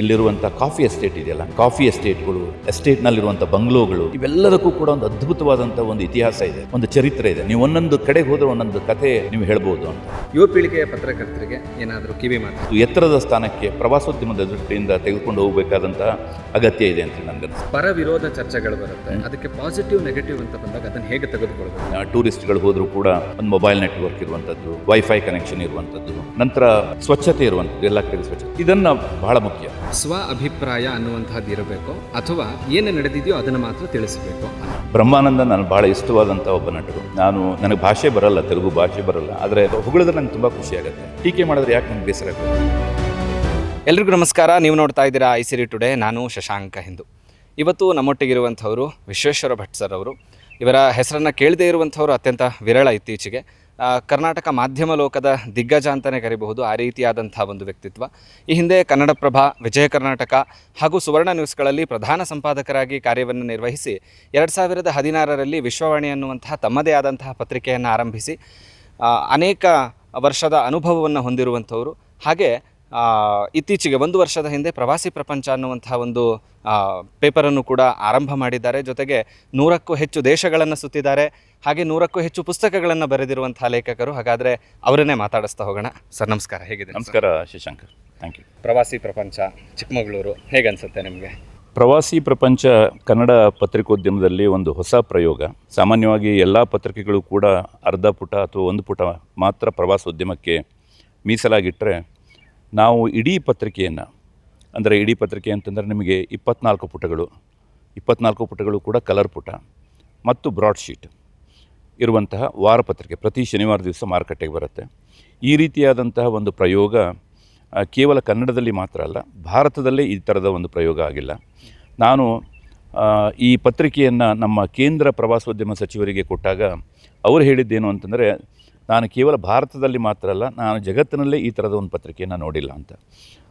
ಇಲ್ಲಿರುವಂಥ coffee estate ಇದೆಯಲ್ಲ, coffee ಎಸ್ಟೇಟ್ಗಳು, ಎಸ್ಟೇಟ್ನಲ್ಲಿರುವಂಥ ಬಂಗ್ಲೋಗಳು, ಇವೆಲ್ಲದಕ್ಕೂ ಕೂಡ ಒಂದು ಅದ್ಭುತವಾದಂಥ ಒಂದು ಇತಿಹಾಸ ಇದೆ, ಒಂದು ಚರಿತ್ರೆ ಇದೆ. ನೀವು ಒಂದೊಂದು ಕಡೆಗೆ ಹೋದ್ರೆ ಒಂದೊಂದು ಕಥೆ ನೀವು ಹೇಳ್ಬೋದು ಅಂತ. ಯುವ ಪೀಳಿಗೆಯ ಪತ್ರಕರ್ತರಿಗೆ ಏನಾದರೂ ಕಿವಿ ಮಾತು? ಎತ್ತರದ ಸ್ಥಾನಕ್ಕೆ ಪ್ರವಾಸೋದ್ಯಮದ ದೃಷ್ಟಿಯಿಂದ ತೆಗೆದುಕೊಂಡು ಹೋಗಬೇಕಾದಂತಹ ಅಗತ್ಯ ಇದೆ ಅಂತ ನನಗೆ ಪರ ವಿರೋಧ ಚರ್ಚೆಗಳು ಬರುತ್ತೆ, ಅದಕ್ಕೆ ಪಾಸಿಟಿವ್ ನೆಗೆಟಿವ್ ಅಂತ ಬಂದಾಗ ಅದನ್ನು ಹೇಗೆ ತೆಗೆದುಕೊಳ್ಬೇಕು? ಟೂರಿಸ್ಟ್ಗಳು ಹೋದರೂ ಕೂಡ ಒಂದು ಮೊಬೈಲ್ ನೆಟ್ವರ್ಕ್ ಇರುವಂಥದ್ದು, ವೈಫೈ ಕನೆಕ್ಷನ್ ಇರುವಂಥದ್ದು, ನಂತರ ಸ್ವಚ್ಛತೆ ಇರುವಂಥದ್ದು, ಎಲ್ಲ ಕಡೆ ಸ್ವಚ್ಛತೆ, ಇದನ್ನು ಬಹಳ ಮುಖ್ಯ. ಸ್ವ ಅಭಿಪ್ರಾಯ ಅನ್ನುವಂಥದ್ದು ಇರಬೇಕು ಅಥವಾ ಏನು ನಡೆದಿದೆಯೋ ಅದನ್ನು ಮಾತ್ರ ತಿಳಿಸಬೇಕು. ಬ್ರಹ್ಮಾನಂದ ನಾನು ಭಾಳ ಇಷ್ಟವಾದಂಥ ಒಬ್ಬ ನಟರು. ನನಗೆ ಭಾಷೆ ಬರಲ್ಲ, ತೆಲುಗು ಭಾಷೆ ಬರಲ್ಲ, ಆದರೆ ಹೊಗಳಿದ್ರೆ ನಂಗೆ ತುಂಬ ಖುಷಿ ಆಗುತ್ತೆ. ಟೀಕೆ ಮಾಡಿದ್ರೆ ಯಾಕೆ ನಂಗೆ ಬೇಸರ ಆಗುತ್ತೆ? ಎಲ್ರಿಗೂ ನಮಸ್ಕಾರ. ನೀವು ನೋಡ್ತಾ ಇದ್ದೀರಾ ಐಸಿರಿ ಟುಡೇ. ನಾನು ಶಶಾಂಕ ಹಿಂದೂ. ಇವತ್ತು ನಮ್ಮೊಟ್ಟಿಗಿರುವಂಥವರು ವಿಶ್ವೇಶ್ವರ ಭಟ್ ಸರ್ ಅವರು. ಇವರ ಹೆಸರನ್ನು ಕೇಳದೇ ಇರುವಂಥವರು ಅತ್ಯಂತ ವಿರಳ ಇತ್ತೀಚೆಗೆ. ಕರ್ನಾಟಕ ಮಾಧ್ಯಮ ಲೋಕದ ದಿಗ್ಗಜ ಅಂತಲೇ ಕರಿಬಹುದು, ಆ ರೀತಿಯಾದಂಥ ಒಂದು ವ್ಯಕ್ತಿತ್ವ. ಈ ಹಿಂದೆ ಕನ್ನಡಪ್ರಭ, ವಿಜಯ ಕರ್ನಾಟಕ ಹಾಗೂ ಸುವರ್ಣ ನ್ಯೂಸ್ಗಳಲ್ಲಿ ಪ್ರಧಾನ ಸಂಪಾದಕರಾಗಿ ಕಾರ್ಯವನ್ನು ನಿರ್ವಹಿಸಿ 2016ರಲ್ಲಿ ವಿಶ್ವವಾಣಿ ಅನ್ನುವಂತಹ ತಮ್ಮದೇ ಆದಂತಹ ಪತ್ರಿಕೆಯನ್ನು ಆರಂಭಿಸಿ ಅನೇಕ ವರ್ಷದ ಅನುಭವವನ್ನು ಹೊಂದಿರುವಂಥವರು. ಹಾಗೆ ಇತ್ತೀಚೆಗೆ 1 ವರ್ಷದ ಹಿಂದೆ ಪ್ರವಾಸಿ ಪ್ರಪಂಚ ಅನ್ನುವಂತಹ ಒಂದು ಪೇಪರನ್ನು ಕೂಡ ಆರಂಭ ಮಾಡಿದ್ದಾರೆ. ಜೊತೆಗೆ 100ಕ್ಕೂ ಹೆಚ್ಚು ದೇಶಗಳನ್ನು ಸುತ್ತಿದ್ದಾರೆ. ಹಾಗೆ 100ಕ್ಕೂ ಹೆಚ್ಚು ಪುಸ್ತಕಗಳನ್ನು ಬರೆದಿರುವಂತಹ ಲೇಖಕರು. ಹಾಗಾದರೆ ಅವರನ್ನೇ ಮಾತಾಡಿಸ್ತಾ ಹೋಗೋಣ. ಸರ್ ನಮಸ್ಕಾರ, ಹೇಗಿದೆ? ನಮಸ್ಕಾರ ಶಶಾಂಕರ್, ಥ್ಯಾಂಕ್ ಯು. ಪ್ರವಾಸಿ ಪ್ರಪಂಚ ಚಿಕ್ಕಮಗಳೂರು ಹೇಗೆ ಅನಿಸುತ್ತೆ ನಿಮಗೆ? ಪ್ರವಾಸಿ ಪ್ರಪಂಚ ಕನ್ನಡ ಪತ್ರಿಕೋದ್ಯಮದಲ್ಲಿ ಒಂದು ಹೊಸ ಪ್ರಯೋಗ. ಸಾಮಾನ್ಯವಾಗಿ ಎಲ್ಲ ಪತ್ರಿಕೆಗಳು ಕೂಡ ಅರ್ಧ ಪುಟ ಅಥವಾ 1 ಪುಟ ಮಾತ್ರ ಪ್ರವಾಸೋದ್ಯಮಕ್ಕೆ ಮೀಸಲಾಗಿಟ್ಟರೆ, ನಾವು ಇಡೀ ಪತ್ರಿಕೆಯನ್ನು, ಅಂದರೆ ಇಡೀ ಪತ್ರಿಕೆ ಅಂತಂದರೆ ನಿಮಗೆ 24 ಪುಟಗಳು ಕೂಡ ಕಲರ್ ಪುಟ ಮತ್ತು ಬ್ರಾಡ್ ಶೀಟ್ ಇರುವಂತಹ ವಾರಪತ್ರಿಕೆ ಪ್ರತಿ ಶನಿವಾರ ದಿವಸ ಮಾರುಕಟ್ಟೆಗೆ ಬರುತ್ತೆ. ಈ ರೀತಿಯಾದಂತಹ ಒಂದು ಪ್ರಯೋಗ ಕೇವಲ ಕನ್ನಡದಲ್ಲಿ ಮಾತ್ರ ಅಲ್ಲ, ಭಾರತದಲ್ಲೇ ಈ ಥರದ ಒಂದು ಪ್ರಯೋಗ ಆಗಿಲ್ಲ. ನಾನು ಈ ಪತ್ರಿಕೆಯನ್ನು ನಮ್ಮ ಕೇಂದ್ರ ಪ್ರವಾಸೋದ್ಯಮ ಸಚಿವರಿಗೆ ಕೊಟ್ಟಾಗ ಅವರು ಹೇಳಿದ್ದೇನು ಅಂತಂದರೆ, ನಾನು ಕೇವಲ ಭಾರತದಲ್ಲಿ ಮಾತ್ರ ಅಲ್ಲ, ನಾನು ಜಗತ್ತಿನಲ್ಲೇ ಈ ಥರದ ಒಂದು ಪತ್ರಿಕೆಯನ್ನು ನೋಡಿಲ್ಲ ಅಂತ.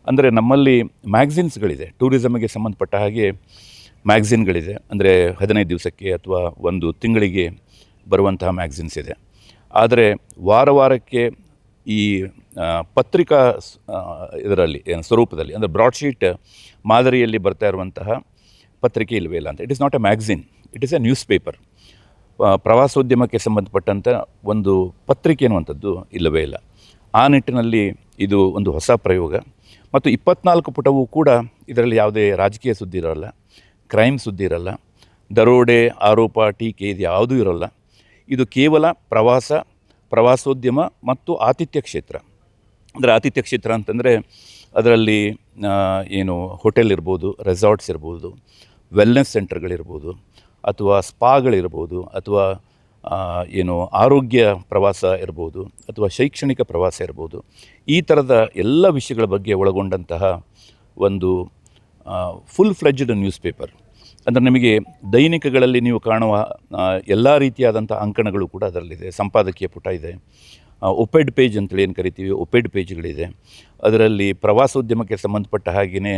ಅಂದರೆ ನಮ್ಮಲ್ಲಿ ಮ್ಯಾಗ್ಝಿನ್ಸ್ಗಳಿದೆ, ಟೂರಿಸಮ್ಗೆ ಸಂಬಂಧಪಟ್ಟ ಹಾಗೆ ಮ್ಯಾಗ್ಝಿನ್ಗಳಿದೆ. ಅಂದರೆ 15 ದಿವಸಕ್ಕೆ ಅಥವಾ 1 ತಿಂಗಳಿಗೆ ಬರುವಂತಹ ಮ್ಯಾಗ್ಝಿನ್ಸ್ ಇದೆ. ಆದರೆ ವಾರಕ್ಕೆ ಈ ಪತ್ರಿಕಾ ಇದರಲ್ಲಿ ಸ್ವರೂಪದಲ್ಲಿ, ಅಂದರೆ ಬ್ರಾಡ್ಶೀಟ್ ಮಾದರಿಯಲ್ಲಿ ಬರ್ತಾ ಇರುವಂತಹ ಪತ್ರಿಕೆ ಇಲ್ಲವೇ ಇಲ್ಲ ಅಂತ. It is not A magazine, it is A news paper. ಪ್ರವಾಸೋದ್ಯಮಕ್ಕೆ ಸಂಬಂಧಪಟ್ಟಂಥ ಒಂದು ಪತ್ರಿಕೆ ಅನ್ನುವಂಥದ್ದು ಇಲ್ಲವೇ ಇಲ್ಲ. ಆ ನಿಟ್ಟಿನಲ್ಲಿ ಇದು ಒಂದು ಹೊಸ ಪ್ರಯೋಗ. ಮತ್ತು 24 ಪುಟವೂ ಕೂಡ ಇದರಲ್ಲಿ ಯಾವುದೇ ರಾಜಕೀಯ ಸುದ್ದಿ ಇರೋಲ್ಲ, ಕ್ರೈಮ್ ಸುದ್ದಿ ಇರೋಲ್ಲ, ದರೋಡೆ, ಆರೋಪ, ಟೀಕೆ ಇದು ಯಾವುದೂ ಇರೋಲ್ಲ. ಇದು ಕೇವಲ ಪ್ರವಾಸೋದ್ಯಮ ಮತ್ತು ಆತಿಥ್ಯ ಕ್ಷೇತ್ರ. ಅಂದರೆ ಆತಿಥ್ಯ ಕ್ಷೇತ್ರ ಅಂತಂದರೆ ಅದರಲ್ಲಿ ಹೋಟೆಲ್ ಇರ್ಬೋದು, ರೆಸಾರ್ಟ್ಸ್ ಇರ್ಬೋದು, ವೆಲ್ನೆಸ್ ಸೆಂಟರ್ಗಳಿರ್ಬೋದು, ಅಥವಾ ಸ್ಪಾಗಳಿರ್ಬೋದು, ಅಥವಾ ಆರೋಗ್ಯ ಪ್ರವಾಸ ಇರ್ಬೋದು, ಅಥವಾ ಶೈಕ್ಷಣಿಕ ಪ್ರವಾಸ ಇರ್ಬೋದು. ಈ ಥರದ ಎಲ್ಲ ವಿಷಯಗಳ ಬಗ್ಗೆ ಒಳಗೊಂಡಂತಹ ಒಂದು ಫುಲ್ ಫ್ಲೆಡ್ಜ್ಡ್ ನ್ಯೂಸ್ ಪೇಪರ್. ಅಂದರೆ ನಿಮಗೆ ದೈನಿಕಗಳಲ್ಲಿ ನೀವು ಕಾಣುವ ಎಲ್ಲ ರೀತಿಯಾದಂಥ ಅಂಕಣಗಳು ಕೂಡ ಅದರಲ್ಲಿದೆ. ಸಂಪಾದಕೀಯ ಪುಟ ಇದೆ, ಒಪೆಡ್ ಪೇಜ್ ಅಂತೇಳಿ ಏನು ಕರಿತೀವಿ, ಒಪೆಡ್ ಪೇಜ್ಗಳಿದೆ. ಅದರಲ್ಲಿ ಪ್ರವಾಸೋದ್ಯಮಕ್ಕೆ ಸಂಬಂಧಪಟ್ಟ ಹಾಗೆಯೇ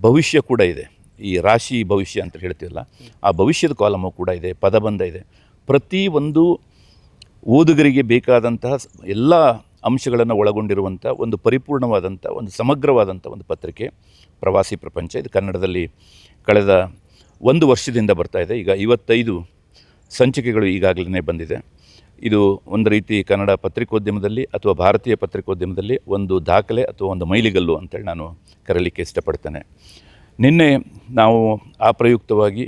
ಭವಿಷ್ಯ ಕೂಡ ಇದೆ. ಈ ರಾಶಿ ಭವಿಷ್ಯ ಅಂತ ಹೇಳ್ತೀವಲ್ಲ, ಆ ಭವಿಷ್ಯದ ಕಾಲಮು ಕೂಡ ಇದೆ, ಪದಬಂಧ ಇದೆ. ಪ್ರತಿಯೊಂದು ಓದುಗರಿಗೆ ಬೇಕಾದಂತಹ ಎಲ್ಲ ಅಂಶಗಳನ್ನು ಒಳಗೊಂಡಿರುವಂಥ ಒಂದು ಪರಿಪೂರ್ಣವಾದಂಥ, ಒಂದು ಸಮಗ್ರವಾದಂಥ ಒಂದು ಪತ್ರಿಕೆ ಪ್ರವಾಸಿ ಪ್ರಪಂಚ. ಇದು ಕನ್ನಡದಲ್ಲಿ ಕಳೆದ 1 ವರ್ಷದಿಂದ ಬರ್ತಾಯಿದೆ. ಈಗ 55 ಸಂಚಿಕೆಗಳು ಈಗಾಗಲೇ ಬಂದಿದೆ. ಇದು ಒಂದು ರೀತಿ ಕನ್ನಡ ಪತ್ರಿಕೋದ್ಯಮದಲ್ಲಿ ಅಥವಾ ಭಾರತೀಯ ಪತ್ರಿಕೋದ್ಯಮದಲ್ಲಿ ಒಂದು ದಾಖಲೆ ಅಥವಾ ಒಂದು ಮೈಲಿಗಲ್ಲು ಅಂತೇಳಿ ನಾನು ಕರೀಲಿಕ್ಕೆ ಇಷ್ಟಪಡ್ತೇನೆ. ನಿನ್ನೆ ನಾವು ಆ ಪ್ರಯುಕ್ತವಾಗಿ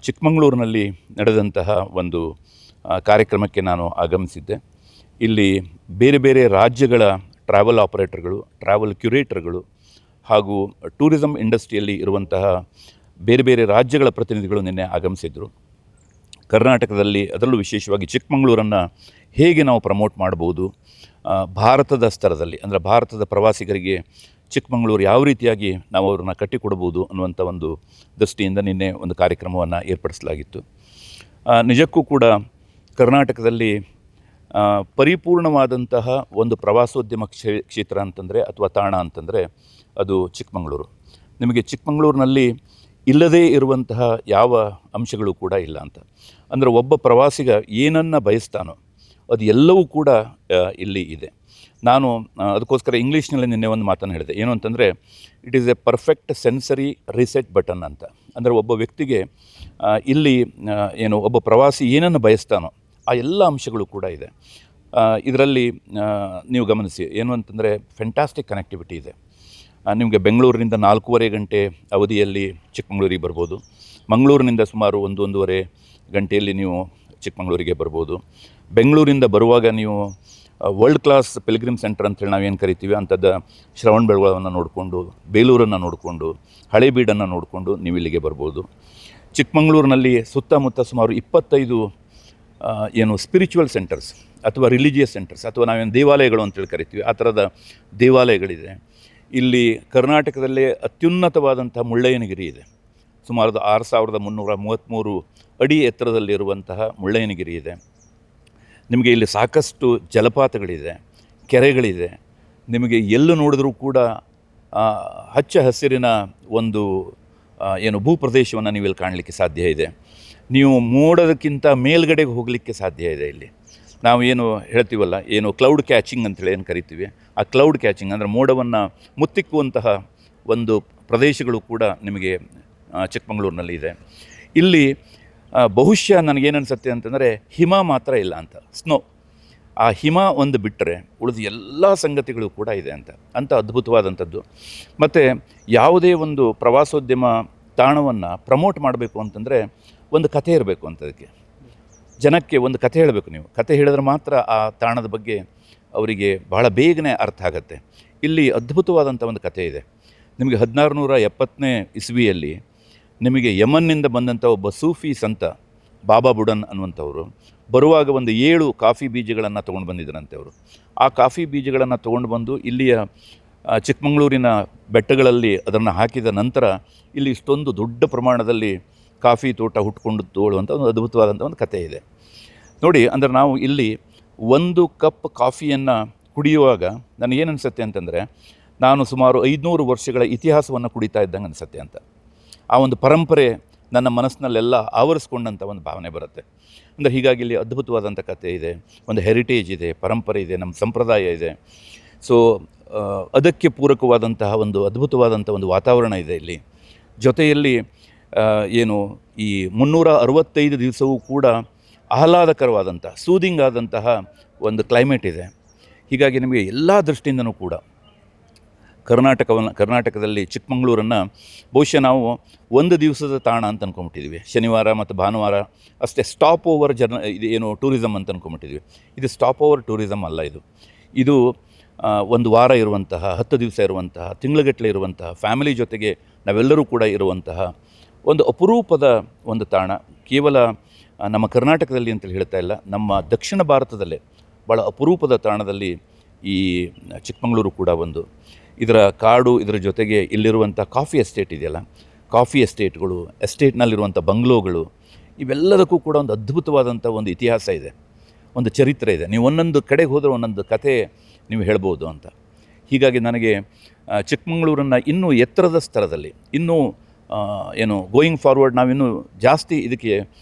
ಚಿಕ್ಕಮಗಳೂರಿನಲ್ಲಿ ನಡೆದಂತಹ ಒಂದು ಕಾರ್ಯಕ್ರಮಕ್ಕೆ ನಾನು ಆಗಮಿಸಿದ್ದೆ. ಇಲ್ಲಿ ಬೇರೆ ಬೇರೆ ರಾಜ್ಯಗಳ ಟ್ರಾವೆಲ್ ಆಪರೇಟರ್ಗಳು, ಟ್ರಾವೆಲ್ ಕ್ಯೂರೇಟರ್ಗಳು ಹಾಗೂ ಟೂರಿಸಂ ಇಂಡಸ್ಟ್ರಿಯಲ್ಲಿ ಇರುವಂತಹ ಬೇರೆ ಬೇರೆ ರಾಜ್ಯಗಳ ಪ್ರತಿನಿಧಿಗಳು ನಿನ್ನೆ ಆಗಮಿಸಿದರು. ಕರ್ನಾಟಕದಲ್ಲಿ, ಅದರಲ್ಲೂ ವಿಶೇಷವಾಗಿ ಚಿಕ್ಕಮಗಳೂರನ್ನು ಹೇಗೆ ನಾವು ಪ್ರಮೋಟ್ ಮಾಡ್ಬೋದು, ಭಾರತದ ಸ್ತರದಲ್ಲಿ, ಅಂದರೆ ಭಾರತದ ಪ್ರವಾಸಿಗರಿಗೆ ಚಿಕ್ಕಮಗಳೂರು ಯಾವ ರೀತಿಯಾಗಿ ನಾವು ಅವ್ರನ್ನ ಕಟ್ಟಿಕೊಡ್ಬೋದು ಅನ್ನುವಂಥ ಒಂದು ದೃಷ್ಟಿಯಿಂದ ನಿನ್ನೆ ಒಂದು ಕಾರ್ಯಕ್ರಮವನ್ನು ಏರ್ಪಡಿಸಲಾಗಿತ್ತು. ನಿಜಕ್ಕೂ ಕೂಡ ಕರ್ನಾಟಕದಲ್ಲಿ ಪರಿಪೂರ್ಣವಾದಂತಹ ಒಂದು ಪ್ರವಾಸೋದ್ಯಮ ಕ್ಷೇತ್ರ ಅಂತಂದರೆ ಅಥವಾ ತಾಣ ಅಂತಂದರೆ ಅದು ಚಿಕ್ಕಮಗಳೂರು. ನಿಮಗೆ ಚಿಕ್ಕಮಗಳೂರಿನಲ್ಲಿ ಇಲ್ಲದೇ ಇರುವಂತಹ ಯಾವ ಅಂಶಗಳು ಕೂಡ ಇಲ್ಲ ಅಂತ. ಅಂದರೆ ಒಬ್ಬ ಪ್ರವಾಸಿಗ ಏನನ್ನು ಬಯಸ್ತಾನೋ ಅದು ಎಲ್ಲವೂ ಕೂಡ ಇಲ್ಲಿ ಇದೆ. ನಾನು ಅದಕ್ಕೋಸ್ಕರ ಇಂಗ್ಲೀಷ್ನಲ್ಲಿ ನಿನ್ನೆ ಒಂದು ಮಾತನ್ನು ಹೇಳಿದೆ, ಏನು ಅಂತಂದರೆ it is A perfect sensory reset button ಅಂತ. ಅಂದರೆ ಒಬ್ಬ ವ್ಯಕ್ತಿಗೆ ಇಲ್ಲಿ ಏನು ಒಬ್ಬ ಪ್ರವಾಸಿ ಏನನ್ನು ಬಯಸ್ತಾನೋ ಆ ಎಲ್ಲ ಅಂಶಗಳು ಕೂಡ ಇದೆ ಇದರಲ್ಲಿ. ನೀವು ಗಮನಿಸಿ, ಏನು ಅಂತಂದರೆ ಫೆಂಟಾಸ್ಟಿಕ್ ಕನೆಕ್ಟಿವಿಟಿ ಇದೆ. ನಿಮಗೆ ಬೆಂಗಳೂರಿನಿಂದ 4.5 ಗಂಟೆ ಅವಧಿಯಲ್ಲಿ ಚಿಕ್ಕಮಗಳೂರಿಗೆ ಬರ್ಬೋದು. ಮಂಗಳೂರಿನಿಂದ ಸುಮಾರು 1-1.5 ಗಂಟೆಯಲ್ಲಿ ನೀವು ಚಿಕ್ಕಮಗಳೂರಿಗೆ ಬರ್ಬೋದು. ಬೆಂಗಳೂರಿಂದ ಬರುವಾಗ ನೀವು ವರ್ಲ್ಡ್ ಕ್ಲಾಸ್ ಪಿಲ್ಗ್ರಿಮ್ ಸೆಂಟರ್ ಅಂತೇಳಿ ನಾವೇನು ಕರಿತೀವಿ ಅಂಥದ್ದು ಶ್ರವಣ ಬೆಳಗೊಳವನ್ನು ನೋಡಿಕೊಂಡು, ಬೇಲೂರನ್ನು ನೋಡಿಕೊಂಡು, ಹಳೇಬೀಡನ್ನು ನೋಡಿಕೊಂಡು ನೀವು ಇಲ್ಲಿಗೆ ಬರ್ಬೋದು. ಚಿಕ್ಕಮಗಳೂರಿನಲ್ಲಿ ಸುತ್ತಮುತ್ತ ಸುಮಾರು 25 ಏನು ಸ್ಪಿರಿಚುವಲ್ ಸೆಂಟರ್ಸ್ ಅಥವಾ ರಿಲಿಜಿಯಸ್ ಸೆಂಟರ್ಸ್ ಅಥವಾ ನಾವೇನು ದೇವಾಲಯಗಳು ಅಂತೇಳಿ ಕರಿತೀವಿ, ಆ ಥರದ ದೇವಾಲಯಗಳಿದೆ. ಇಲ್ಲಿ ಕರ್ನಾಟಕದಲ್ಲೇ ಅತ್ಯುನ್ನತವಾದಂಥ ಮುಳ್ಳಯ್ಯನಗಿರಿ ಇದೆ. ಸುಮಾರು 6333 ಅಡಿ ಎತ್ತರದಲ್ಲಿರುವಂತಹ ಮುಳ್ಳಯ್ಯನಗಿರಿ ಇದೆ. ನಿಮಗೆ ಇಲ್ಲಿ ಸಾಕಷ್ಟು ಜಲಪಾತಗಳಿದೆ, ಕೆರೆಗಳಿದೆ. ನಿಮಗೆ ಎಲ್ಲೂ ನೋಡಿದ್ರೂ ಕೂಡ ಹಚ್ಚ ಹಸಿರಿನ ಒಂದು ಏನು ಭೂಪ್ರದೇಶವನ್ನು ನೀವು ಇಲ್ಲಿ ಕಾಣಲಿಕ್ಕೆ ಸಾಧ್ಯ ಇದೆ. ನೀವು ಮೋಡೋದಕ್ಕಿಂತ ಮೇಲ್ಗಡೆಗೆ ಹೋಗಲಿಕ್ಕೆ ಸಾಧ್ಯ ಇದೆ. ಇಲ್ಲಿ ನಾವು ಏನು ಹೇಳ್ತೀವಲ್ಲ, ಏನು ಕ್ಲೌಡ್ ಕ್ಯಾಚಿಂಗ್ ಅಂತೇಳಿ ಏನು ಕರಿತೀವಿ, ಆ ಕ್ಲೌಡ್ ಕ್ಯಾಚಿಂಗ್ ಅಂದರೆ ಮೋಡವನ್ನು ಮುತ್ತಿಕ್ಕುವಂತಹ ಒಂದು ಪ್ರದೇಶಗಳು ಕೂಡ ನಿಮಗೆ ಚಿಕ್ಕಮಗಳೂರಿನಲ್ಲಿ ಇದೆ. ಇಲ್ಲಿ ಬಹುಶಃ ನನಗೇನನ್ಸುತ್ತೆ ಅಂತಂದರೆ ಹಿಮ ಮಾತ್ರ ಇಲ್ಲ ಅಂತ, ಸ್ನೋ. ಆ ಹಿಮ ಒಂದು ಬಿಟ್ಟರೆ ಉಳಿದ ಎಲ್ಲ ಸಂಗತಿಗಳು ಕೂಡ ಇದೆ ಅಂತ ಅದ್ಭುತವಾದಂಥದ್ದು. ಮತ್ತು ಯಾವುದೇ ಒಂದು ಪ್ರವಾಸೋದ್ಯಮ ತಾಣವನ್ನು ಪ್ರಮೋಟ್ ಮಾಡಬೇಕು ಅಂತಂದರೆ ಒಂದು ಕಥೆ ಇರಬೇಕು ಅಂತ. ಅದಕ್ಕೆ ಜನಕ್ಕೆ ಒಂದು ಕಥೆ ಹೇಳಬೇಕು. ನೀವು ಕಥೆ ಹೇಳಿದ್ರೆ ಮಾತ್ರ ಆ ತಾಣದ ಬಗ್ಗೆ ಅವರಿಗೆ ಬಹಳ ಬೇಗನೆ ಅರ್ಥ ಆಗುತ್ತೆ. ಇಲ್ಲಿ ಅದ್ಭುತವಾದಂಥ ಒಂದು ಕಥೆ ಇದೆ. ನಿಮಗೆ 1670ನೇ ಇಸ್ವಿಯಲ್ಲಿ ನಿಮಗೆ ಯಮನ್ನಿಂದ ಬಂದಂಥ ಒಬ್ಬ ಸೂಫಿ ಸಂತ ಬಾಬಾ ಬುಡನ್ ಅನ್ನುವಂಥವ್ರು ಬರುವಾಗ ಒಂದು 7 ಕಾಫಿ ಬೀಜಗಳನ್ನು ತೊಗೊಂಡು ಬಂದಿದ್ದರಂತೆ ಅವರು. ಆ ಕಾಫಿ ಬೀಜಗಳನ್ನು ತೊಗೊಂಡು ಬಂದು ಇಲ್ಲಿಯ ಚಿಕ್ಕಮಗಳೂರಿನ ಬೆಟ್ಟಗಳಲ್ಲಿ ಅದನ್ನು ಹಾಕಿದ ನಂತರ ಇಲ್ಲಿ ಇಷ್ಟೊಂದು ದೊಡ್ಡ ಪ್ರಮಾಣದಲ್ಲಿ ಕಾಫಿ ತೋಟ ಹುಟ್ಕೊಂಡು ತೋಳುವಂಥ ಒಂದು ಅದ್ಭುತವಾದಂಥ ಒಂದು ಕಥೆ ಇದೆ ನೋಡಿ. ಅಂದರೆ ನಾವು ಇಲ್ಲಿ 1 ಕಪ್ ಕಾಫಿಯನ್ನು ಕುಡಿಯುವಾಗ ನನಗೇನು ಅನಿಸುತ್ತೆ ಅಂತಂದರೆ ನಾನು ಸುಮಾರು 500 ವರ್ಷಗಳ ಇತಿಹಾಸವನ್ನು ಕುಡಿತಾ ಇದ್ದಂಗೆ ಅನಿಸುತ್ತೆ ಅಂತ. ಆ ಒಂದು ಪರಂಪರೆ ನನ್ನ ಮನಸ್ಸಿನಲ್ಲೆಲ್ಲ ಆವರಿಸ್ಕೊಂಡಂಥ ಒಂದು ಭಾವನೆ ಬರುತ್ತೆ. ಅಂದರೆ ಹೀಗಾಗಿ ಇಲ್ಲಿ ಅದ್ಭುತವಾದಂಥ ಕಥೆ ಇದೆ, ಒಂದು ಹೆರಿಟೇಜ್ ಇದೆ, ಪರಂಪರೆ ಇದೆ, ನಮ್ಮ ಸಂಪ್ರದಾಯ ಇದೆ. ಸೊ ಅದಕ್ಕೆ ಪೂರಕವಾದಂತಹ ಒಂದು ಅದ್ಭುತವಾದಂಥ ಒಂದು ವಾತಾವರಣ ಇದೆ ಇಲ್ಲಿ. ಜೊತೆಯಲ್ಲಿ ಏನು ಈ 365 ದಿವಸವೂ ಕೂಡ ಆಹ್ಲಾದಕರವಾದಂಥ ಸೂದಿಂಗ್ ಆದಂತಹ ಒಂದು ಕ್ಲೈಮೇಟ್ ಇದೆ. ಹೀಗಾಗಿ ನಿಮಗೆ ಎಲ್ಲ ದೃಷ್ಟಿಯಿಂದನೂ ಕೂಡ ಕರ್ನಾಟಕದಲ್ಲಿ ಚಿಕ್ಕಮಗಳೂರನ್ನು ಬಹುಶಃ ನಾವು ಒಂದು ದಿವಸದ ತಾಣ ಅಂತ ಅಂದ್ಕೊಂಬಿಟ್ಟಿದ್ವಿ. ಶನಿವಾರ ಮತ್ತು ಭಾನುವಾರ ಅಷ್ಟೇ ಸ್ಟಾಪ್ ಓವರ್ ಇದು ಏನು ಟೂರಿಸಮ್ ಅಂತ ಅಂದ್ಕೊಂಬಿಟ್ಟಿದ್ವಿ. ಇದು ಸ್ಟಾಪ್ ಓವರ್ ಟೂರಿಸಮ್ ಅಲ್ಲ. ಇದು ಒಂದು ವಾರ ಇರುವಂತಹ, 10 ದಿವಸ ಇರುವಂತಹ, ತಿಂಗಳುಗಟ್ಟಲೆ ಇರುವಂತಹ, ಫ್ಯಾಮಿಲಿ ಜೊತೆಗೆ ನಾವೆಲ್ಲರೂ ಕೂಡ ಇರುವಂತಹ ಒಂದು ಅಪರೂಪದ ಒಂದು ತಾಣ. ಕೇವಲ ನಮ್ಮ ಕರ್ನಾಟಕದಲ್ಲಿ ಅಂತೇಳಿ ಹೇಳ್ತಾ ಇಲ್ಲ, ನಮ್ಮ ದಕ್ಷಿಣ ಭಾರತದಲ್ಲೇ ಭಾಳ ಅಪರೂಪದ ತಾಣದಲ್ಲಿ ಈ ಚಿಕ್ಕಮಗಳೂರು ಕೂಡ ಒಂದು. ಇದರ ಕಾಡು, ಇದರ ಜೊತೆಗೆ ಇಲ್ಲಿರುವಂಥ ಕಾಫಿ ಎಸ್ಟೇಟ್ ಇದೆಯಲ್ಲ, ಕಾಫಿ ಎಸ್ಟೇಟ್ಗಳು, ಎಸ್ಟೇಟ್ನಲ್ಲಿರುವಂಥ ಬಂಗ್ಲೋಗಳು, ಇವೆಲ್ಲದಕ್ಕೂ ಕೂಡ ಒಂದು ಅದ್ಭುತವಾದಂಥ ಒಂದು ಇತಿಹಾಸ ಇದೆ, ಒಂದು ಚರಿತ್ರೆ ಇದೆ. ನೀವು ಒಂದೊಂದು ಕಡೆಗೆ ಹೋದರೆ ಒಂದೊಂದು ಕಥೆ ನೀವು ಹೇಳ್ಬೋದು ಅಂತ. ಹೀಗಾಗಿ ನನಗೆ ಚಿಕ್ಕಮಗಳೂರನ್ನು ಇನ್ನೂ ಎತ್ತರದ ಸ್ತರದಲ್ಲಿ, ಇನ್ನೂ ಏನು ಗೋಯಿಂಗ್ ಫಾರ್ವರ್ಡ್ ನಾವಿನ್ನೂ ಜಾಸ್ತಿ ಇದಕ್ಕೆ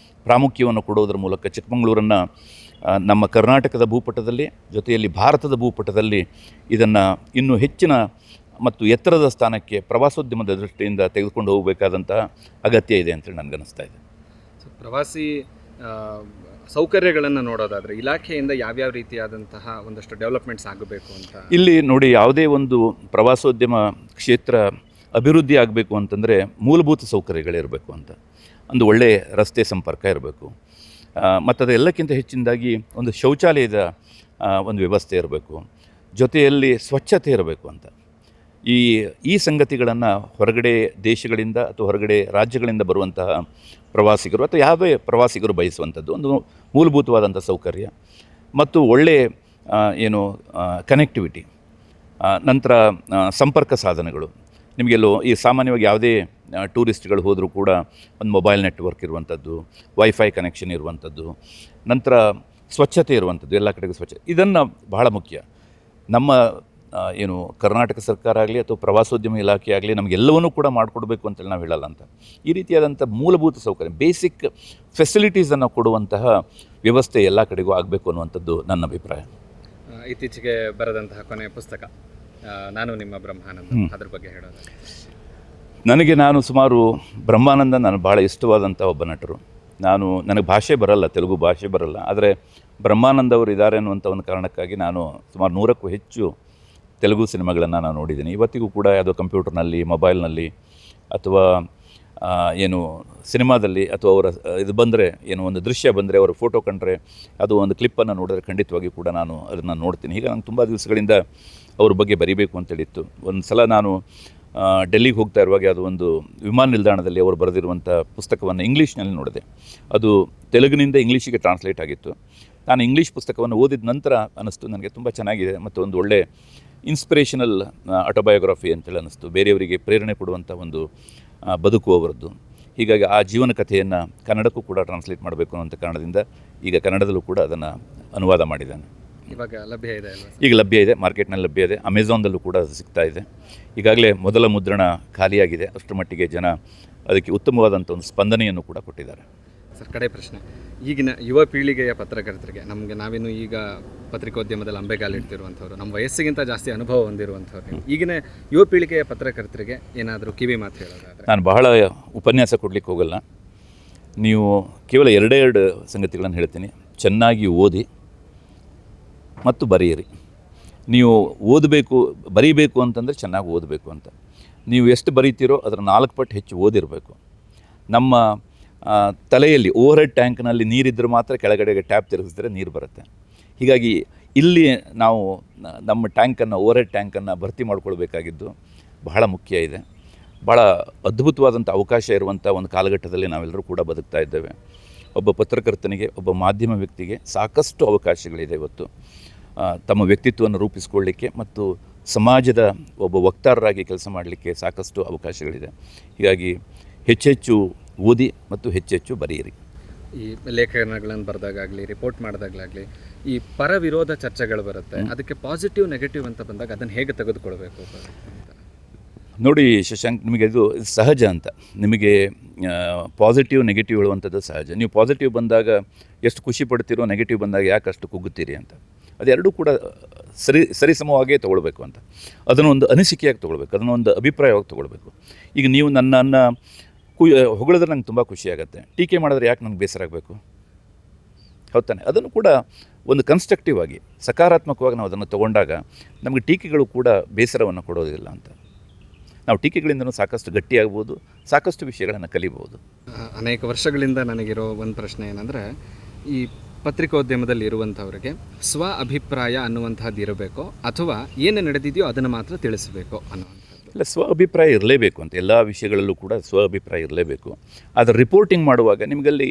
ಪ್ರಾಮುಖ್ಯವನ್ನು ಕೊಡೋದ್ರ ಮೂಲಕ ಚಿಕ್ಕಮಗಳೂರನ್ನು ನಮ್ಮ ಕರ್ನಾಟಕದ ಭೂಪಟದಲ್ಲಿ, ಜೊತೆಯಲ್ಲಿ ಭಾರತದ ಭೂಪಟದಲ್ಲಿ ಇದನ್ನು ಇನ್ನೂ ಹೆಚ್ಚಿನ ಮತ್ತು ಎತ್ತರದ ಸ್ಥಾನಕ್ಕೆ ಪ್ರವಾಸೋದ್ಯಮದ ದೃಷ್ಟಿಯಿಂದ ತೆಗೆದುಕೊಂಡು ಹೋಗಬೇಕಾದಂತಹ ಅಗತ್ಯ ಇದೆ ಅಂತೇಳಿ ನನಗನ್ನಿಸ್ತಾ ಇದೆ. ಪ್ರವಾಸಿ ಸೌಕರ್ಯಗಳನ್ನು ನೋಡೋದಾದರೆ ಇಲಾಖೆಯಿಂದ ಯಾವ್ಯಾವ ರೀತಿಯಾದಂತಹ ಒಂದಷ್ಟು ಡೆವಲಪ್ಮೆಂಟ್ಸ್ ಆಗಬೇಕು ಅಂತ ಇಲ್ಲಿ ನೋಡಿ. ಯಾವುದೇ ಒಂದು ಪ್ರವಾಸೋದ್ಯಮ ಕ್ಷೇತ್ರ ಅಭಿವೃದ್ಧಿ ಆಗಬೇಕು ಅಂತಂದರೆ ಮೂಲಭೂತ ಸೌಕರ್ಯಗಳಿರಬೇಕು ಅಂತ. ಒಂದು ಒಳ್ಳೆಯ ರಸ್ತೆ ಸಂಪರ್ಕ ಇರಬೇಕು, ಮತ್ತು ಅದೆಲ್ಲಕ್ಕಿಂತ ಹೆಚ್ಚಿನದಾಗಿ ಒಂದು ಶೌಚಾಲಯದ ಒಂದು ವ್ಯವಸ್ಥೆ ಇರಬೇಕು, ಜೊತೆಯಲ್ಲಿ ಸ್ವಚ್ಛತೆ ಇರಬೇಕು ಅಂತ. ಈ ಸಂಗತಿಗಳನ್ನು ಹೊರಗಡೆ ದೇಶಗಳಿಂದ ಅಥವಾ ಹೊರಗಡೆ ರಾಜ್ಯಗಳಿಂದ ಬರುವಂತಹ ಪ್ರವಾಸಿಗರು ಅಥವಾ ಯಾವುದೇ ಪ್ರವಾಸಿಗರು ಬಯಸುವಂಥದ್ದು ಒಂದು ಮೂಲಭೂತವಾದಂಥ ಸೌಕರ್ಯ ಮತ್ತು ಒಳ್ಳೆಯ ಏನು ಕನೆಕ್ಟಿವಿಟಿ, ನಂತರ ಸಂಪರ್ಕ ಸಾಧನಗಳು. ನಿಮಗೆಲ್ಲೋ ಈ ಸಾಮಾನ್ಯವಾಗಿ ಯಾವುದೇ ಟೂರಿಸ್ಟ್ಗಳು ಹೋದರೂ ಕೂಡ ಒಂದು ಮೊಬೈಲ್ ನೆಟ್ವರ್ಕ್ ಇರುವಂಥದ್ದು, ವೈಫೈ ಕನೆಕ್ಷನ್ ಇರುವಂಥದ್ದು, ನಂತರ ಸ್ವಚ್ಛತೆ ಇರುವಂಥದ್ದು, ಎಲ್ಲ ಕಡೆಗೂ ಸ್ವಚ್ಛತೆ. ಇದನ್ನು ಬಹಳ ಮುಖ್ಯ. ನಮ್ಮ ಏನು ಕರ್ನಾಟಕ ಸರ್ಕಾರ ಆಗಲಿ ಅಥವಾ ಪ್ರವಾಸೋದ್ಯಮ ಇಲಾಖೆ ಆಗಲಿ ನಮಗೆಲ್ಲವನ್ನೂ ಕೂಡ ಮಾಡಿಕೊಡ್ಬೇಕು ಅಂತೇಳಿ ನಾವು ಹೇಳಲ್ಲ ಅಂತ. ಈ ರೀತಿಯಾದಂಥ ಮೂಲಭೂತ ಸೌಕರ್ಯ, ಬೇಸಿಕ್ ಫೆಸಿಲಿಟೀಸನ್ನು ಕೊಡುವಂತಹ ವ್ಯವಸ್ಥೆ ಎಲ್ಲ ಕಡೆಗೂ ಆಗಬೇಕು ಅನ್ನುವಂಥದ್ದು ನನ್ನ ಅಭಿಪ್ರಾಯ. ಇತ್ತೀಚೆಗೆ ಬರೆದಂತಹ ಕೊನೆಯ ಪುಸ್ತಕ ನಾನು ನಿಮ್ಮ ಬ್ರಹ್ಮಾನಂದ, ಅದ್ರ ಬಗ್ಗೆ ಹೇಳೋದು. ನಾನು ಸುಮಾರು ಬ್ರಹ್ಮಾನಂದ ನಾನು ಭಾಳ ಇಷ್ಟವಾದಂಥ ಒಬ್ಬ ನಟರು. ನನಗೆ ಭಾಷೆ ಬರಲ್ಲ, ತೆಲುಗು ಭಾಷೆ ಬರಲ್ಲ, ಆದರೆ ಬ್ರಹ್ಮಾನಂದ ಅವರು ಇದ್ದಾರೆ ಅನ್ನುವಂಥ ಒಂದು ಕಾರಣಕ್ಕಾಗಿ ನಾನು ಸುಮಾರು 100ಕ್ಕೂ ಹೆಚ್ಚು ತೆಲುಗು ಸಿನಿಮಾಗಳನ್ನು ನಾನು ನೋಡಿದ್ದೀನಿ. ಇವತ್ತಿಗೂ ಕೂಡ ಯಾವುದೋ ಕಂಪ್ಯೂಟರ್ನಲ್ಲಿ, ಮೊಬೈಲ್ನಲ್ಲಿ ಅಥವಾ ಏನು ಸಿನಿಮಾದಲ್ಲಿ ಅಥವಾ ಅವರ ಇದು ಬಂದರೆ, ಏನು ಒಂದು ದೃಶ್ಯ ಬಂದರೆ, ಅವರ ಫೋಟೋ ಕಂಡ್ರೆ, ಅದು ಒಂದು ಕ್ಲಿಪ್ಪನ್ನು ನೋಡಿದ್ರೆ ಖಂಡಿತವಾಗಿ ಕೂಡ ನಾನು ಅದನ್ನು ನೋಡ್ತೀನಿ. ಹೀಗೆ ನಂಗೆ ತುಂಬ ದಿವಸಗಳಿಂದ ಅವ್ರ ಬಗ್ಗೆ ಬರೀಬೇಕು ಅಂತೇಳಿತ್ತು. ಒಂದು ಸಲ ನಾನು ಡೆಲ್ಲಿಗೆ ಹೋಗ್ತಾ ಇರುವಾಗ ಅದು ಒಂದು ವಿಮಾನ ನಿಲ್ದಾಣದಲ್ಲಿ ಅವರು ಬರೆದಿರುವಂಥ ಪುಸ್ತಕವನ್ನು ಇಂಗ್ಲೀಷ್ನಲ್ಲಿ ನೋಡಿದೆ. ಅದು ತೆಲುಗಿನಿಂದ ಇಂಗ್ಲೀಷಿಗೆ ಟ್ರಾನ್ಸ್ಲೇಟ್ ಆಗಿತ್ತು. ನಾನು ಇಂಗ್ಲೀಷ್ ಪುಸ್ತಕವನ್ನು ಓದಿದ ನಂತರ ಅನ್ನಿಸ್ತು ನನಗೆ ತುಂಬ ಚೆನ್ನಾಗಿದೆ ಮತ್ತು ಒಂದು ಒಳ್ಳೆ ಇನ್ಸ್ಪಿರೇಷನಲ್ ಆಟೋಬಯೋಗ್ರಫಿ ಅಂತೇಳಿ ಅನ್ನಿಸ್ತು. ಬೇರೆಯವರಿಗೆ ಪ್ರೇರಣೆ ಕೊಡುವಂಥ ಒಂದು ಬದುಕು ಅವರದ್ದು. ಹೀಗಾಗಿ ಆ ಜೀವನ ಕಥೆಯನ್ನು ಕನ್ನಡಕ್ಕೂ ಕೂಡ ಟ್ರಾನ್ಸ್ಲೇಟ್ ಮಾಡಬೇಕು ಅನ್ನೋಂಥ ಕಾರಣದಿಂದ ಈಗ ಕನ್ನಡದಲ್ಲೂ ಕೂಡ ಅದನ್ನು ಅನುವಾದ ಮಾಡಿದ್ದಾನೆ. ಇವಾಗ ಲಭ್ಯ ಇದೆ ಅಲ್ವಾ? ಈಗ ಲಭ್ಯ ಇದೆ, ಮಾರ್ಕೆಟ್ನಲ್ಲಿ ಲಭ್ಯ ಇದೆ, ಅಮೆಝಾನ್ದಲ್ಲೂ ಕೂಡ ಅದು ಸಿಗ್ತಾ ಇದೆ. ಈಗಾಗಲೇ ಮೊದಲ ಮುದ್ರಣ ಖಾಲಿಯಾಗಿದೆ. ಅಷ್ಟರ ಮಟ್ಟಿಗೆ ಜನ ಅದಕ್ಕೆ ಉತ್ತಮವಾದಂಥ ಒಂದು ಸ್ಪಂದನೆಯನ್ನು ಕೂಡ ಕೊಟ್ಟಿದ್ದಾರೆ. ಸರ್, ಕಡೆ ಪ್ರಶ್ನೆ, ಈಗಿನ ಯುವ ಪೀಳಿಗೆಯ ಪತ್ರಕರ್ತರಿಗೆ, ನಾವೇನು ಈಗ ಪತ್ರಿಕೋದ್ಯಮದಲ್ಲಿ ಅಂಬೆಗಾಲಿಡ್ತಿರುವಂಥವ್ರು, ನಮ್ಮ ವಯಸ್ಸಿಗಿಂತ ಜಾಸ್ತಿ ಅನುಭವ ಹೊಂದಿರುವಂಥವ್ರು, ಈಗಿನ ಯುವ ಪೀಳಿಗೆಯ ಪತ್ರಕರ್ತರಿಗೆ ಏನಾದರೂ ಕಿವಿ ಮಾತು ಹೇಳೋದಾದರೆ? ನಾನು ಬಹಳ ಉಪನ್ಯಾಸ ಕೊಡಲಿಕ್ಕೆ ಹೋಗಲ್ಲ. ನೀವು ಕೇವಲ ಎರಡೆರಡು ಸಂಗತಿಗಳನ್ನು ಹೇಳ್ತೀನಿ. ಚೆನ್ನಾಗಿ ಓದಿ ಮತ್ತು ಬರೆಯಿರಿ. ನೀವು ಬರೀಬೇಕು ಅಂತಂದರೆ ಚೆನ್ನಾಗಿ ಓದಬೇಕು ಅಂತ. ನೀವು ಎಷ್ಟು ಬರೀತೀರೋ ಅದರ 4 ಪಟ್ಟು ಹೆಚ್ಚು ಓದಿರಬೇಕು. ನಮ್ಮ ತಲೆಯಲ್ಲಿ ಓವರ್ ಹೆಡ್ ಟ್ಯಾಂಕ್ನಲ್ಲಿ ನೀರಿದ್ದರೆ ಮಾತ್ರ ಕೆಳಗಡೆಗೆ ಟ್ಯಾಪ್ ತಿರುಗಿಸಿದ್ರೆ ನೀರು ಬರುತ್ತೆ. ಹೀಗಾಗಿ ಇಲ್ಲಿ ನಾವು ನಮ್ಮ ಟ್ಯಾಂಕನ್ನು, ಓವರ್ ಹೆಡ್ ಟ್ಯಾಂಕನ್ನು ಭರ್ತಿ ಮಾಡ್ಕೊಳ್ಬೇಕಾಗಿದ್ದು ಬಹಳ ಮುಖ್ಯ ಇದೆ. ಭಾಳ ಅದ್ಭುತವಾದಂಥ ಅವಕಾಶ ಇರುವಂಥ ಒಂದು ಕಾಲಘಟ್ಟದಲ್ಲಿ ನಾವೆಲ್ಲರೂ ಕೂಡ ಬದುಕ್ತಾ ಇದ್ದೇವೆ. ಒಬ್ಬ ಪತ್ರಕರ್ತನಿಗೆ, ಒಬ್ಬ ಮಾಧ್ಯಮ ವ್ಯಕ್ತಿಗೆ ಸಾಕಷ್ಟು ಅವಕಾಶಗಳಿದೆ ಇವತ್ತು ತಮ್ಮ ವ್ಯಕ್ತಿತ್ವವನ್ನು ರೂಪಿಸ್ಕೊಳ್ಳಿಕ್ಕೆ ಮತ್ತು ಸಮಾಜದ ಒಬ್ಬ ವಕ್ತಾರರಾಗಿ ಕೆಲಸ ಮಾಡಲಿಕ್ಕೆ ಸಾಕಷ್ಟು ಅವಕಾಶಗಳಿದೆ. ಹೀಗಾಗಿ ಹೆಚ್ಚೆಚ್ಚು ಓದಿ ಮತ್ತು ಹೆಚ್ಚೆಚ್ಚು ಬರೆಯಿರಿ. ಈ ಲೇಖನಗಳನ್ನು ಬರೆದಾಗಲಿ, ರಿಪೋರ್ಟ್ ಮಾಡಿದಾಗಲಾಗಲಿ, ಈ ಪರ ವಿರೋಧ ಚರ್ಚೆಗಳು ಬರುತ್ತೆ, ಅದಕ್ಕೆ ಪಾಸಿಟಿವ್ ನೆಗೆಟಿವ್ ಅಂತ ಬಂದಾಗ ಅದನ್ನು ಹೇಗೆ ತೆಗೆದುಕೊಳ್ಬೇಕು? ನೋಡಿ ಶಶಾಂಕ್, ನಿಮಗೆ ಇದು ಸಹಜ ಅಂತ. ನಿಮಗೆ ಪಾಸಿಟಿವ್ ನೆಗೆಟಿವ್ ಹೇಳುವಂಥದ್ದು ಸಹಜ. ನೀವು ಪಾಸಿಟಿವ್ ಬಂದಾಗ ಎಷ್ಟು ಖುಷಿ ಪಡ್ತೀರೋ, ನೆಗೆಟಿವ್ ಬಂದಾಗ ಯಾಕೆ ಅಷ್ಟು ಕುಗ್ಗುತ್ತೀರಿ ಅಂತ. ಅದೆರಡೂ ಕೂಡ ಸರಿಸಮವಾಗಿಯೇ ತೊಗೊಳ್ಬೇಕು ಅಂತ. ಅದನ್ನೊಂದು ಅನಿಸಿಕೆಯಾಗಿ ತೊಗೊಳ್ಬೇಕು, ಅದನ್ನೊಂದು ಅಭಿಪ್ರಾಯವಾಗಿ ತೊಗೊಳ್ಬೇಕು. ಈಗ ನೀವು ನನ್ನನ್ನು ಹೊಗಳಿದ್ರೆ ನಂಗೆ ತುಂಬ ಖುಷಿಯಾಗತ್ತೆ, ಟೀಕೆ ಮಾಡಿದ್ರೆ ಯಾಕೆ ನನಗೆ ಬೇಸರ ಆಗಬೇಕು? ಹೌದಾನೆ? ಅದನ್ನು ಕೂಡ ಒಂದು ಕನ್ಸ್ಟ್ರಕ್ಟಿವ್ ಆಗಿ, ಸಕಾರಾತ್ಮಕವಾಗಿ ನಾವು ಅದನ್ನು ತೊಗೊಂಡಾಗ ನಮಗೆ ಟೀಕೆಗಳು ಕೂಡ ಬೇಸರವನ್ನು ಕೊಡೋದಿಲ್ಲ ಅಂತ. ನಾವು ಟೀಕೆಗಳಿಂದನೂ ಸಾಕಷ್ಟು ಗಟ್ಟಿಯಾಗ್ಬೋದು, ಸಾಕಷ್ಟು ವಿಷಯಗಳನ್ನು ಕಲಿಬೋದು. ಅನೇಕ ವರ್ಷಗಳಿಂದ ನನಗಿರೋ ಒಂದು ಪ್ರಶ್ನೆ ಏನಂದರೆ, ಈ ಪತ್ರಿಕೋದ್ಯಮದಲ್ಲಿ ಇರುವಂಥವ್ರಿಗೆ ಸ್ವ ಅಭಿಪ್ರಾಯ ಅನ್ನುವಂಥದ್ದು ಇರಬೇಕೋ ಅಥವಾ ಏನು ನಡೆದಿದೆಯೋ ಅದನ್ನು ಮಾತ್ರ ತಿಳಿಸಬೇಕು ಅನ್ನುವಂಥದ್ದು? ಇಲ್ಲ, ಸ್ವ ಅಭಿಪ್ರಾಯ ಇರಲೇಬೇಕು ಅಂತ. ಎಲ್ಲ ವಿಷಯಗಳಲ್ಲೂ ಕೂಡ ಸ್ವ ಅಭಿಪ್ರಾಯ ಇರಲೇಬೇಕು. ಆದರೆ ರಿಪೋರ್ಟಿಂಗ್ ಮಾಡುವಾಗ ನಿಮಗಲ್ಲಿ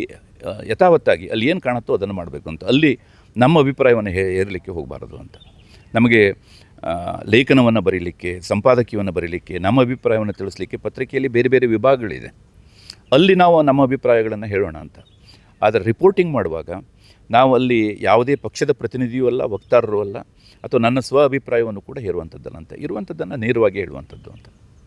ಯಥಾವತ್ತಾಗಿ ಅಲ್ಲಿ ಏನು ಕಾಣುತ್ತೋ ಅದನ್ನು ಮಾಡಬೇಕು ಅಂತ. ಅಲ್ಲಿ ನಮ್ಮ ಅಭಿಪ್ರಾಯವನ್ನು ಹೇರಲಿಕ್ಕೆ ಹೋಗಬಾರದು ಅಂತ. ನಮಗೆ ಲೇಖನವನ್ನು ಬರೀಲಿಕ್ಕೆ, ಸಂಪಾದಕೀಯವನ್ನು ಬರೀಲಿಕ್ಕೆ, ನಮ್ಮ ಅಭಿಪ್ರಾಯವನ್ನು ತಿಳಿಸ್ಲಿಕ್ಕೆ ಪತ್ರಿಕೆಯಲ್ಲಿ ಬೇರೆ ಬೇರೆ ವಿಭಾಗಗಳಿದೆ. ಅಲ್ಲಿ ನಾವು ನಮ್ಮ ಅಭಿಪ್ರಾಯಗಳನ್ನು ಹೇಳೋಣ ಅಂತ. ಆದರೆ ರಿಪೋರ್ಟಿಂಗ್ ಮಾಡುವಾಗ ನಾವು ಅಲ್ಲಿ ಯಾವುದೇ ಪಕ್ಷದ ಪ್ರತಿನಿಧಿಯೂ ಅಲ್ಲ, ವಕ್ತಾರರೂ ಅಲ್ಲ, ಅಥವಾ ನನ್ನ ಸ್ವ ಅಭಿಪ್ರಾಯವನ್ನು ಕೂಡ ಹೇರುವಂಥದ್ದಲ್ಲ ಅಂತ. ಇರುವಂಥದ್ದನ್ನು ನೇರವಾಗಿ ಹೇಳುವಂಥದ್ದು ಅಂತ.